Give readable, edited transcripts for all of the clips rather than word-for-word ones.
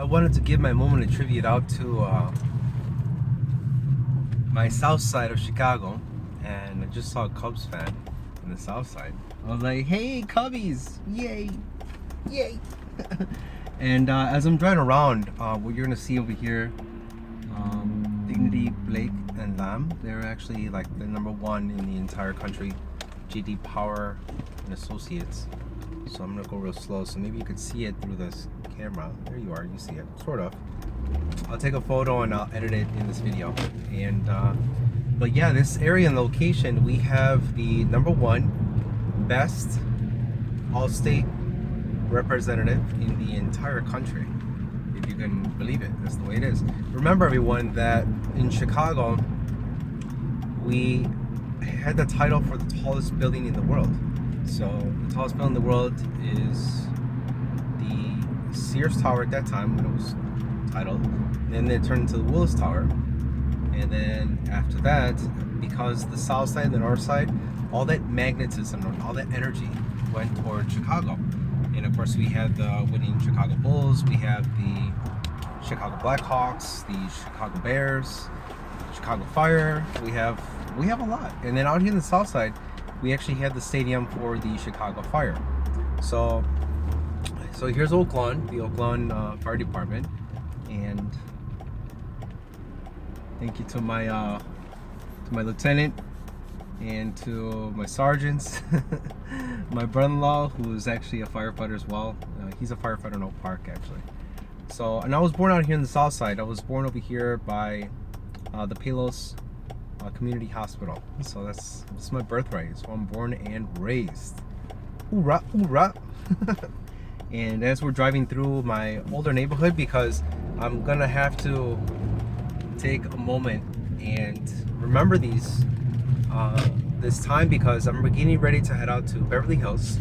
wanted to give my moment of tribute out to my south side of Chicago, and I just saw a Cubs fan on the south side. I was like, hey, Cubbies! Yay! Yay! And as I'm driving around, what you're gonna see over here, Dignity, Blake, and Lamb, they're actually like the #1 in the entire country, JD Power and Associates. So I'm gonna go real slow, so maybe you could see it through this camera. There you are, you see it, sort of. I'll take a photo and I'll edit it in this video. And but yeah, this area and location, we have the #1 best all-state representative in the entire country, if you can believe it. That's the way it is. Remember, everyone, that in Chicago we had the title for the tallest building in the world. So the tallest building in the world is the Sears Tower at that time when it was titled. Then it turned into the Willis Tower, and then after that, because the south side and the north side, all that magnetism, all that energy went towards Chicago. And of course, we had the winning Chicago Bulls, we have the Chicago Blackhawks, the Chicago Bears, Chicago Fire. We have a lot. And then out here in the south side, we actually had the stadium for the Chicago Fire. So here's Oak Lawn, the Oak Lawn Fire Department, and thank you to my lieutenant and to my sergeants, my brother-in-law, who is actually a firefighter as well. He's a firefighter in Oak Park, actually. So, and I was born out here in the south side. I was born over here by the Palos Community Hospital. So that's my birthright. So I'm born and raised. Hoorah, hoorah. And as we're driving through my older neighborhood, because I'm gonna have to take a moment and remember this time, because I'm getting ready to head out to Beverly Hills.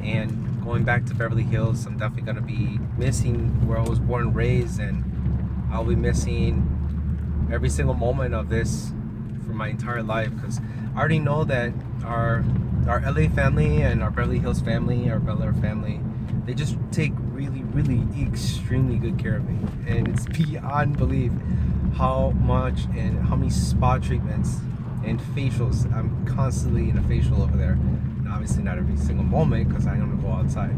And going back to Beverly Hills, I'm definitely gonna be missing where I was born and raised, and I'll be missing every single moment of this for my entire life, because I already know that our LA family and our Beverly Hills family, our Bel Air family, they just take really, really extremely good care of me. And it's beyond belief how much and how many spa treatments and facials. I'm constantly in a facial over there. And obviously not every single moment, because I don't go outside.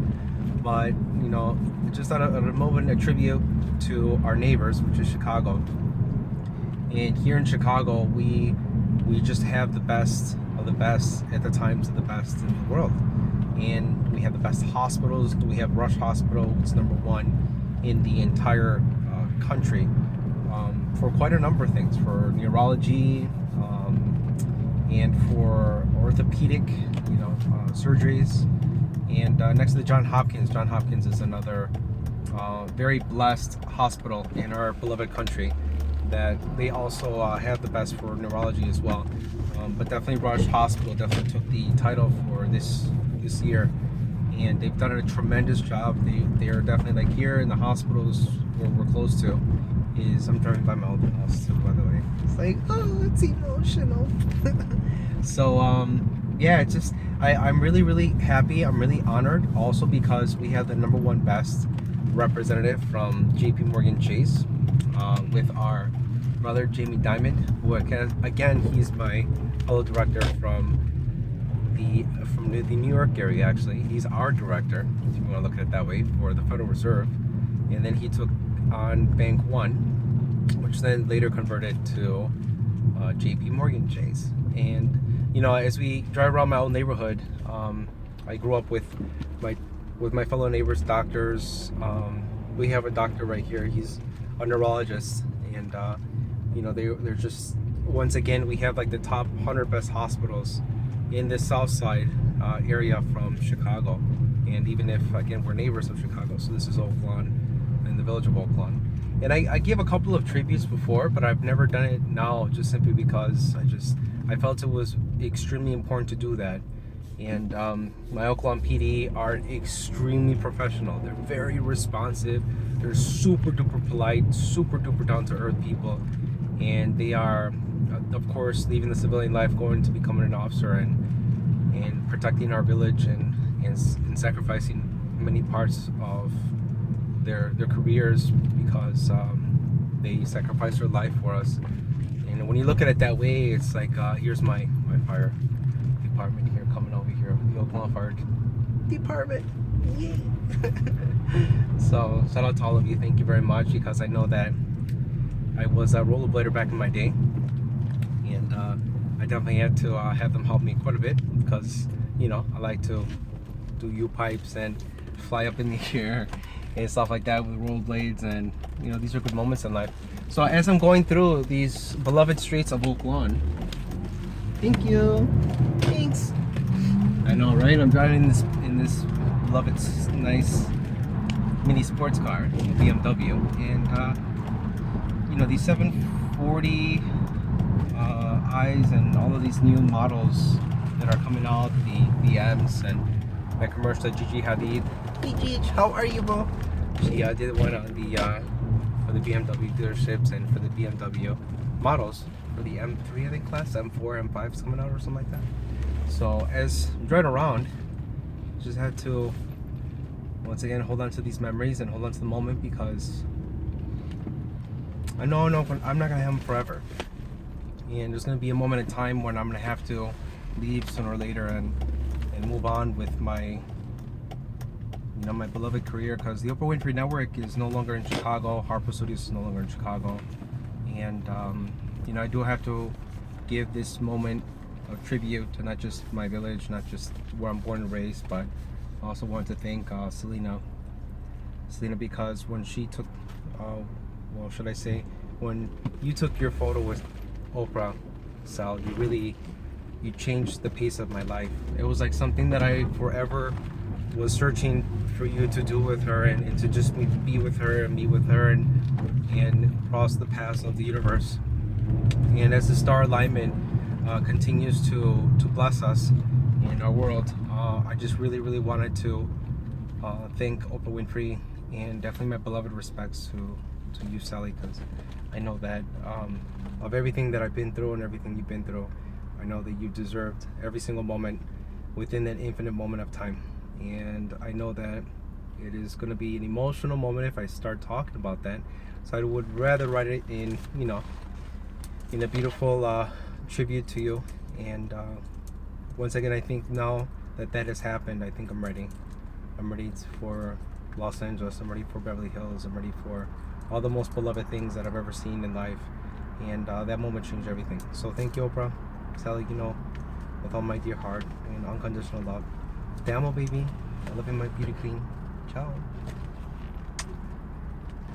But, you know, just a moment of tribute to our neighbors, which is Chicago. And here in Chicago, we just have the best of the best at the times of the best in the world. And we have the best hospitals. We have Rush Hospital, it's #1 in the entire country, for quite a number of things, for neurology, and for orthopedic, surgeries. And next to the Johns Hopkins is another very blessed hospital in our beloved country, that they also have the best for neurology as well. But definitely Rush Hospital definitely took the title for this year, and they've done a tremendous job. They are definitely, like, here in the hospitals where we're close to, I'm driving by my old house too, by the way. It's like, oh, it's emotional. So yeah, it's just I'm really, really happy. I'm really honored, also because we have the #1 best representative from JP Morgan Chase, with our brother Jamie Dimon, who again, he's my fellow director from the New York area. Actually, he's our director, if you want to look at it that way, for the Federal Reserve. And then he took on Bank One, which then later converted to JP Morgan Chase. And as we drive around my old neighborhood, I grew up with my fellow neighbors, doctors. We have a doctor right here. He's a neurologist, and they're just, once again, we have like the top 100 best hospitals in the south side area from Chicago. And even if, again, we're neighbors of Chicago, so this is Oak Lawn in the village of Oak Lawn. And I gave a couple of tributes before, but I've never done it now, just simply because I felt it was extremely important to do that. And my Oak Lawn PD are extremely professional. They're very responsive. They're super duper polite, super duper down to earth people. And they are, of course, leaving the civilian life, going to becoming an officer and protecting our village and sacrificing many parts of their careers because they sacrificed their life for us. And when you look at it that way, it's like here's my fire department here coming over here, the Oklahoma Fire Department. Yay! So shout out to all of you. Thank you very much, because I know that I was a rollerblader back in my day, and I definitely had to have them help me quite a bit, because you know I like to do U-pipes and fly up in the air and stuff like that with rollerblades, and you know these are good moments in life. So as I'm going through these beloved streets of Oak Lawn, thank you, thanks. I know, right? I'm driving in this beloved nice mini sports car, BMW, and you know these 740 I's and all of these new models that are coming out, the M's, and that commercial that Gigi Hadid. Hey Gigi, how are you, bro? She did one on the for the BMW dealerships and for the BMW models for the M3, I think, class, M4, M5's coming out or something like that. So as I'm driving around, just had to once again hold on to these memories and hold on to the moment, because I know I'm not gonna have them forever, and there's gonna be a moment in time when I'm gonna have to leave sooner or later and move on with my my beloved career, because the Oprah Winfrey Network is no longer in Chicago. Harpo Studios is no longer in Chicago, and you know I do have to give this moment of tribute to not just my village, not just where I'm born and raised, but I also want to thank Selena, because when she took well, should I say, when you took your photo with Oprah, Sal, you changed the pace of my life. It was like something that I forever was searching for you to do with her, and to just be with her and meet with her and cross the paths of the universe. And as the star alignment continues to bless us in our world, I just really wanted to thank Oprah Winfrey, and definitely my beloved respects to you, Sally, because I know that of everything that I've been through and everything you've been through, I know that you deserved every single moment within that infinite moment of time. And I know that it is going to be an emotional moment if I start talking about that, so I would rather write it in in a beautiful tribute to you. And once again, I think now that has happened, I think I'm ready for Los Angeles, I'm ready for Beverly Hills, I'm ready for all the most beloved things that I've ever seen in life, and that moment changed everything. So thank you, Oprah, Sally, with all my dear heart and unconditional love. Te amo, baby. I love you, my beauty queen. Ciao.